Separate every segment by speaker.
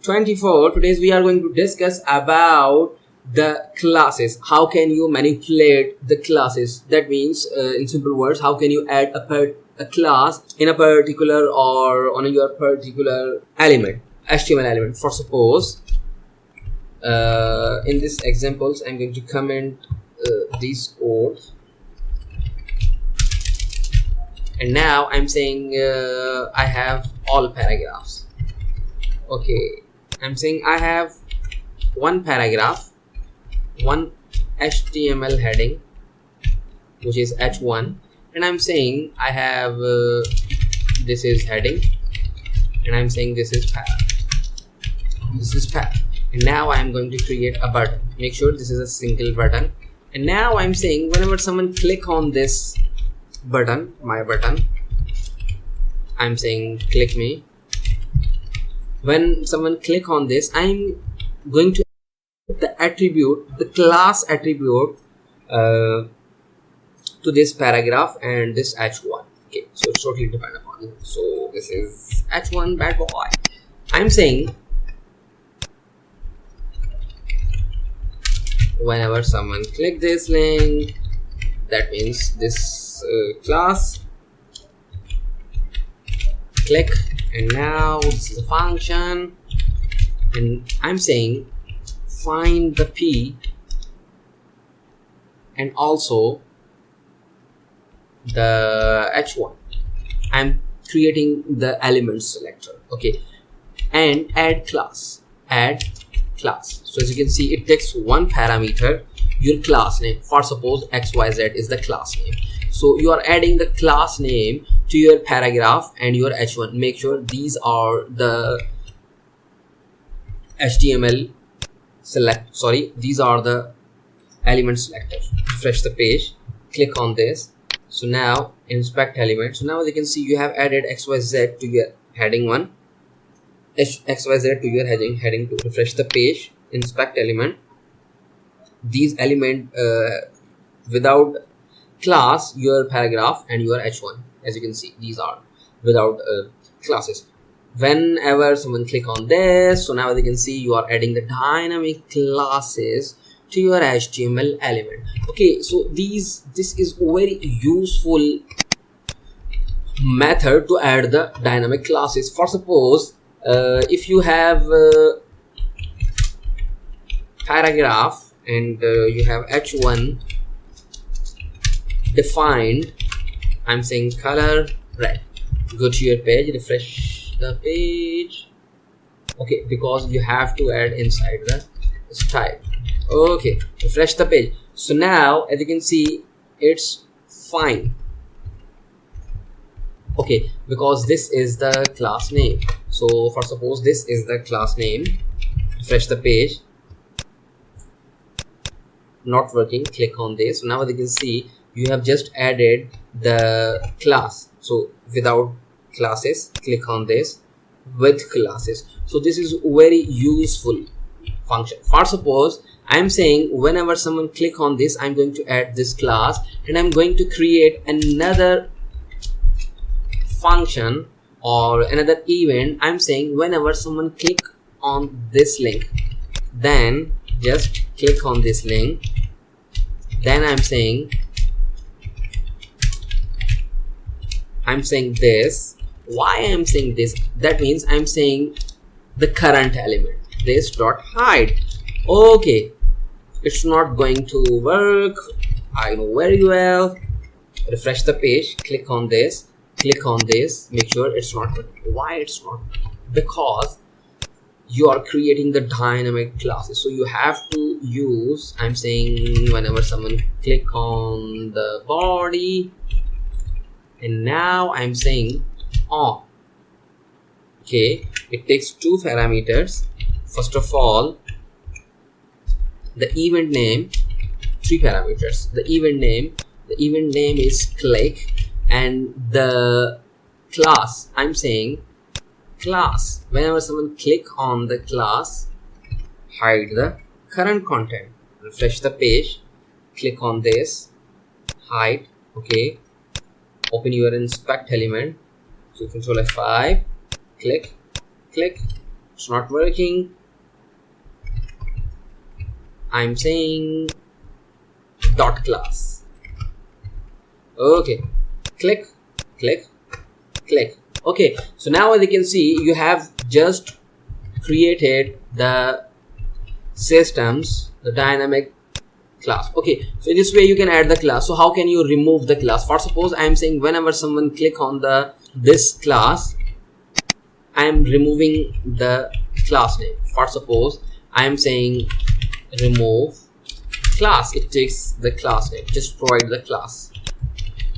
Speaker 1: 24. Today we are going to discuss about the classes. How can you manipulate the classes? That means in simple words, how can you add a class in a particular or on your particular element, HTML element. For suppose in these examples I'm going to comment these codes, and now I'm saying I have all paragraphs. Okay, I'm saying I have one paragraph, one HTML heading which is h1, and I'm saying I have this is heading, and I'm saying this is para, and now I'm going to create a button. Make sure this is a single button, and now I'm saying whenever someone click on this button, my button, I'm saying click me. When someone click on this, I'm going to add the attribute, the class attribute to this paragraph and this h1. Okay, so it's totally dependent upon it. So this is h1 bad boy. I'm saying whenever someone click this link, that means this class, click, and now this is a function, and I'm saying find the p and also the h1. I'm creating the elements selector. Okay, and add class. So as you can see, it takes one parameter, your class name. For suppose xyz is the class name, so you are adding the class name to your paragraph and your h1. Make sure these are the HTML these are the element selectors. Refresh the page, click on this. So now inspect element. So now you can see you have added xyz to your heading 1, xyz to your heading 2. Refresh the page, inspect element. These element without class, your paragraph and your h1. As you can see, these are without classes. Whenever someone click on this, so now they can see you are adding the dynamic classes to your HTML element. Okay, so this is very useful method to add the dynamic classes. For suppose if you have paragraph and you have h1 defined, I'm saying color red. Go to your page, refresh the page. Okay, because you have to add inside the style. Okay, refresh the page. So now as you can see, it's fine. Okay, because this is the class name. So for suppose this is the class name, refresh the page, not working, click on this. So now as you can see, you have just added the class. So without classes, click on this, with classes. So this is very useful function. For suppose I'm saying whenever someone click on this, I'm going to add this class and I'm going to create another function or another event. I'm saying whenever someone click on this link, then just click on this link. Then I'm saying this. Why I'm saying this? That means I'm saying the current element, this dot hide. Okay, it's not going to work, I know very well. Refresh the page, click on this, make sure it's not working. Why it's not? Because you are creating the dynamic classes, so you have to use, I'm saying whenever someone click on the body, and now I'm saying on. Okay, it takes two parameters. First of all, the event name, 3 parameters. The event name is click, and the class, I'm saying class. Whenever someone click on the class, hide the current content. Refresh the page, click on this, hide. Okay, open your inspect element. So Control F5, click, it's not working. I'm saying dot class. Okay, click, click, click. Okay, so now as you can see, you have just created the systems, the dynamic class. Okay, so in this way you can add the class. So how can you remove the class? For suppose I am saying whenever someone click on this class, I am removing the class name. For suppose I am saying remove class, it takes the class name, just provide the class.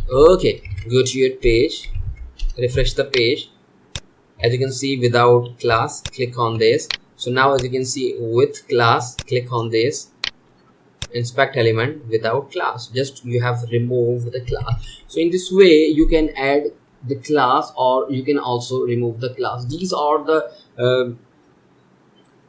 Speaker 1: Okay, go to your page, refresh the page. As you can see, without class, click on this. So now as you can see, with class, click on this, inspect element without class, just you have removed the class. So in this way you can add the class, or you can also remove the class. These are the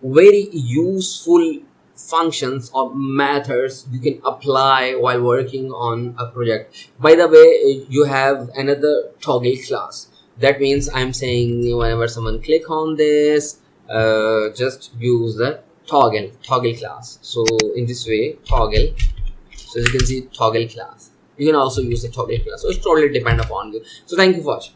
Speaker 1: very useful functions or methods you can apply while working on a project. By the way, you have another toggle class. That means I'm saying whenever someone click on this, just use the toggle class. So in this way, toggle. So as you can see, toggle class. You can also use the toggle class. So it's totally depend upon you. So thank you for watching.